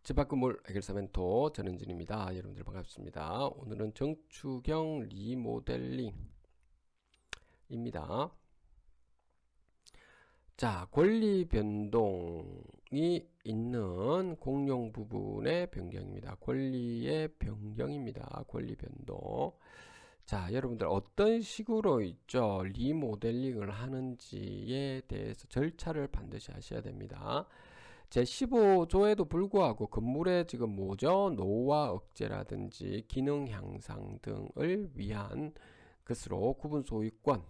집합건물 해결사 멘토 전은진입니다. 여러분들 반갑습니다. 오늘은 정축형 리모델링입니다. 자, 권리 변동이 있는 공용 부분의 변경입니다. 권리의 변경입니다. 권리 변동. 자, 여러분들 어떤 식으로 있죠? 리모델링을 하는지에 대해서 절차를 반드시 하셔야 됩니다. 제15조에도 불구하고 건물의 지금 뭐죠? 노후화 억제라든지 기능 향상 등을 위한 것으로 구분 소유권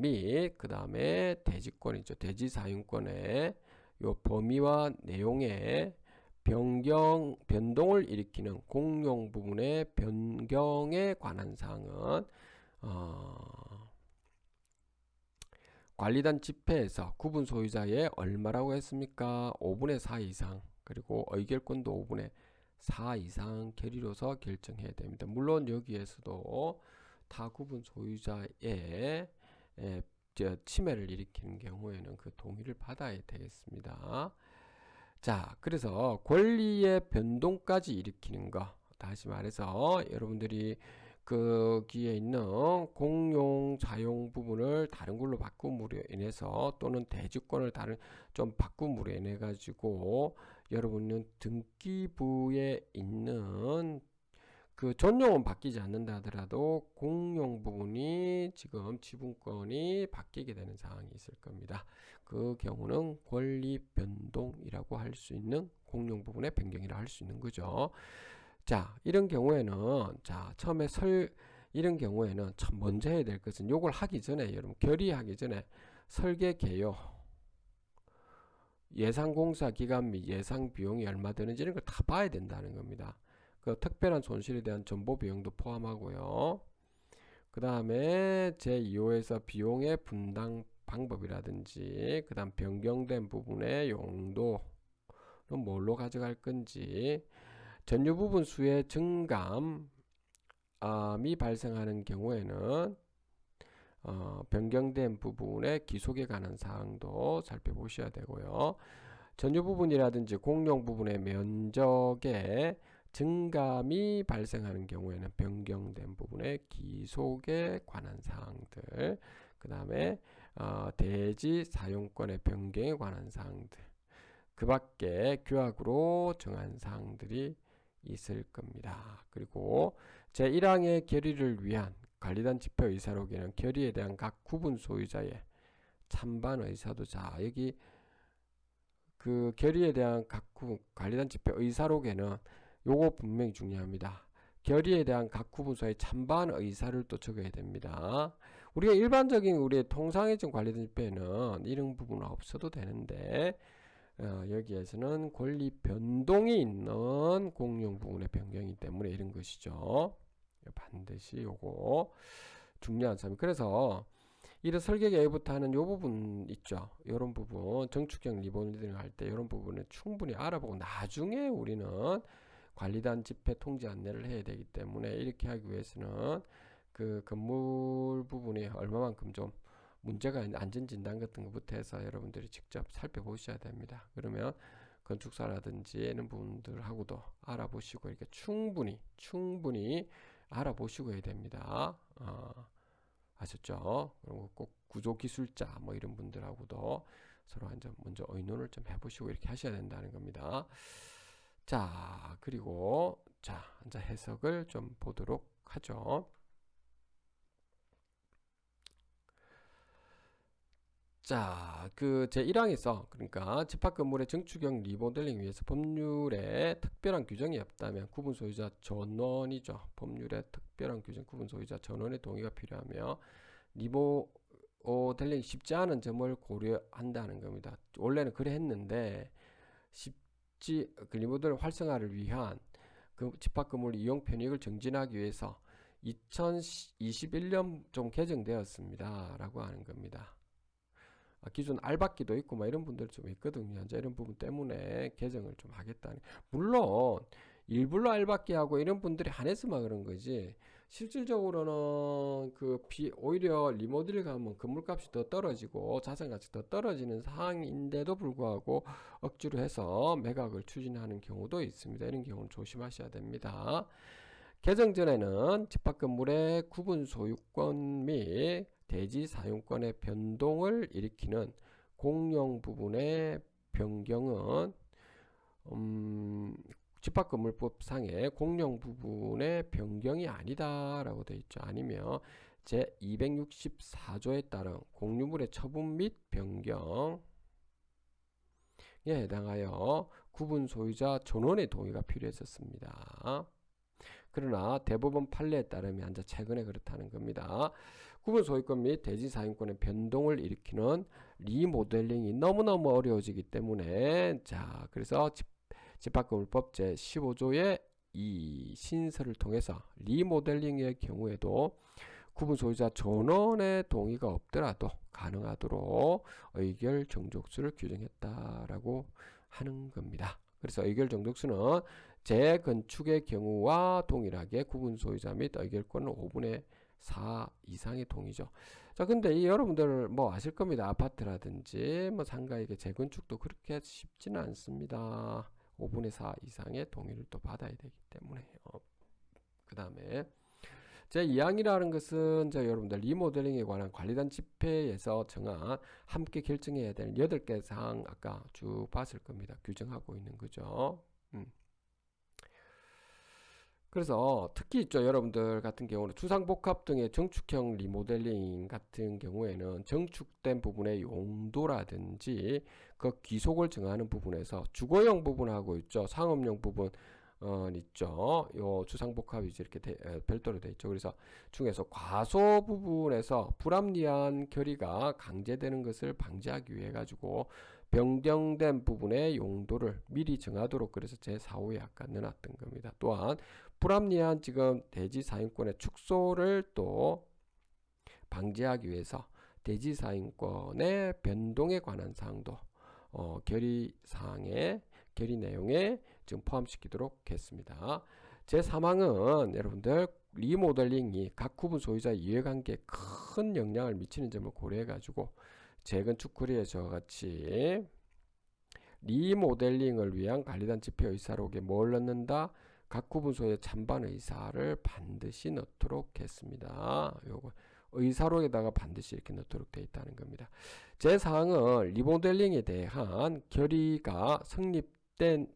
및 그 다음에 대지권이죠. 대지 사용권의 요 범위와 내용의 변동을 일으키는 공용 부분의 변경에 관한 사항은 관리단 집회에서 구분 소유자의 얼마라고 했습니까? 5분의 4 이상, 그리고 의결권도 5분의 4 이상 결의로서 결정해야 됩니다. 물론 여기에서도 타 구분 소유자의 침해를 일으키는 경우에는 그 동의를 받아야 되겠습니다. 자, 그래서 권리의 변동까지 일으키는 거, 다시 말해서 여러분들이 거기에 있는 공용 사용 부분을 다른 걸로 바꿈으로 인해서, 또는 대지권을 다른 좀 바꿈으로 인해 가지고 여러분은 등기부에 있는 그 전용은 바뀌지 않는다 하더라도 공용 부분이 지금 지분권이 바뀌게 되는 상황이 있을 겁니다. 그 경우는 권리 변동이라고 할 수 있는, 공용 부분의 변경이라 할 수 있는 거죠. 자, 이런 경우에는, 자, 처음에 이런 경우에는 참 먼저 해야 될 것은, 요걸 하기 전에, 여러분, 결의하기 전에 설계 개요, 예상 공사 기간 및 예상 비용이 얼마 드는지 이런 걸 다 봐야 된다는 겁니다. 그 특별한 손실에 대한 정보 비용도 포함하고요. 그 다음에 제2호에서 비용의 분담 방법이라든지, 그 다음 변경된 부분의 용도는 뭘로 가져갈 건지, 전유 부분 수의 증감이 발생하는 경우에는 변경된 부분의 기속에 관한 사항도 살펴보셔야 되고요. 전유 부분이라든지 공용 부분의 면적의 증감이 발생하는 경우에는 변경된 부분의 기속에 관한 사항들, 그 다음에 대지 사용권의 변경에 관한 사항들, 그 밖에 규약으로 정한 사항들이 있을 겁니다. 그리고 제1항의 결의를 위한 관리단 집회 의사록에는 결의에 대한 각 구분 소유자의 찬반 의사도, 자, 여기 그 결의에 대한 각 관리단 집회 의사록에는 요거 분명히 중요합니다. 결의에 대한 각 구분소의 찬반 의사를 또 적어야 됩니다. 우리가 일반적인 우리의 통상의 관리단 집회에는 이런 부분은 없어도 되는데, 여기에서는 권리 변동이 있는 공용 부분의 변경이기 때문에 이런 것이죠. 반드시 요거 중요한 점이. 그래서 이런 설계 계획부터 하는 요 부분 있죠. 요런 부분, 정축형 리모델링 할 때 요런 부분을 충분히 알아보고 나중에 우리는 관리단 집회 통지 안내를 해야 되기 때문에, 이렇게 하기 위해서는 그 건물 부분이 얼마만큼 좀 문제가 있는 안전진단 같은 것부터 해서 여러분들이 직접 살펴보셔야 됩니다. 그러면 건축사라든지 이런 분들하고도 알아보시고, 이렇게 충분히 알아보시고 해야 됩니다. 아셨죠? 그리고 꼭 구조기술자 뭐 이런 분들하고도 서로 먼저 의논을 좀 해보시고 이렇게 하셔야 된다는 겁니다. 자, 그리고 자, 이제 해석을 좀 보도록 하죠. 자, 그 제1항에서, 그러니까 집합건물의 정축형 리모델링 위해서 법률에 특별한 규정이 없다면 구분 소유자 전원이죠. 법률에 특별한 규정, 구분 소유자 전원의 동의가 필요하며 리모델링 쉽지 않은 점을 고려한다는 겁니다. 원래는 그래 했는데 그 리모델 활성화를 위한 그 집합건물 이용 편익을 증진하기 위해서 2021년 좀 개정되었습니다 라고 하는 겁니다. 기존 알박기도 있고 막 이런 분들 좀 있거든요. 이제 이런 부분 때문에 개정을 좀 하겠다는. 물론 일부러 알박기하고 이런 분들이 한해서만 그런 거지, 실질적으로는 오히려 리모델링 하면 건물값이 더 떨어지고 자산가치 더 떨어지는 상황인데도 불구하고 억지로 해서 매각을 추진하는 경우도 있습니다. 이런 경우는 조심하셔야 됩니다. 개정 전에는 집합 건물의 구분 소유권 및 대지 사용권의 변동을 일으키는 공용 부분의 변경은 집합건물법상의 공용 부분의 변경이 아니다라고 되어 있죠. 아니면 제 264조에 따른 공유물의 처분 및 변경에 해당하여 구분 소유자 전원의 동의가 필요했었습니다. 그러나 대법원 판례에 따르면 최근에 그렇다는 겁니다. 구분 소유권 및 대지 사용권의 변동을 일으키는 리모델링이 너무너무 어려워지기 때문에 그래서 집합건물법 제15조의 이 신설을 통해서 리모델링의 경우에도 구분 소유자 전원의 동의가 없더라도 가능하도록 의결 정족수를 규정했다라고 하는 겁니다. 그래서 의결 정족수는 재건축의 경우와 동일하게 구분 소유자 및 의결권은 5분의 4 이상의 동의죠. 자, 근데 이 여러분들 뭐 아실 겁니다. 아파트라든지 뭐 상가에게 재건축도 그렇게 쉽지는 않습니다. 5분의 4 이상의 동의를 또 받아야 되기 때문에요. 그 다음에 제2항이라는 것은 여러분들 리모델링에 관한 관리단 집회에서 정한 함께 결정해야 되는 8개 사항 아까 쭉 봤을 겁니다. 규정하고 있는 거죠. 그래서 특히 있죠. 여러분들 같은 경우는 주상복합 등의 정축형 리모델링 같은 경우에는 정축된 부분의 용도라든지 그 기속을 정하는 부분에서 주거용 부분하고 있죠. 상업용 부분 있죠. 요 주상복합이 이렇게 별도로 되어 있죠. 그래서 중에서 과소 부분에서 불합리한 결의가 강제되는 것을 방지하기 위해 가지고 변경된 부분의 용도를 미리 정하도록 그래서 제4호에 아까 넣어놨던 겁니다. 또한 불합리한 지금 대지 사용권의 축소를 또 방지하기 위해서 대지 사용권의 변동에 관한 사항도 결의 사항에 결의 내용에 지금 포함시키도록 했습니다. 제3항은 여러분들 리모델링이 각 구분 소유자의 이해관계에 큰 영향을 미치는 점을 고려해 가지고 재건축 거래에 저와 같이 리모델링을 위한 관리단 집회 의사록에 뭘 넣는다? 각 구분 소유의 찬반 의사를 반드시 넣도록 했습니다. 요거 의사록에다가 반드시 이렇게 넣도록 되어 있다는 겁니다. 제4항은 리모델링에 대한 결의가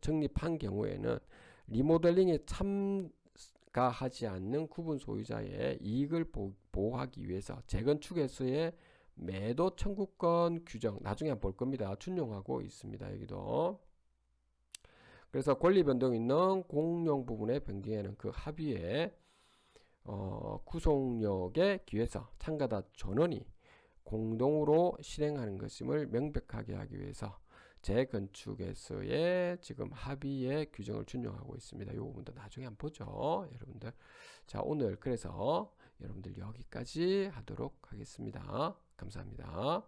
정립한 경우에는 리모델링에 참가하지 않는 구분 소유자의 이익을 보호하기 위해서 재건축에서의 매도 청구권 규정 나중에 한번 볼 겁니다. 준용하고 있습니다. 여기도. 그래서 권리 변동이 있는 공용 부분의 변경에는 그 합의에 구속력에 기해서 참가자 전원이 공동으로 실행하는 것임을 명백하게 하기 위해서 재건축에서의 지금 합의의 규정을 준용하고 있습니다. 이 부분도 나중에 한번 보죠. 여러분들. 자, 오늘 그래서 여러분들 여기까지 하도록 하겠습니다. 감사합니다.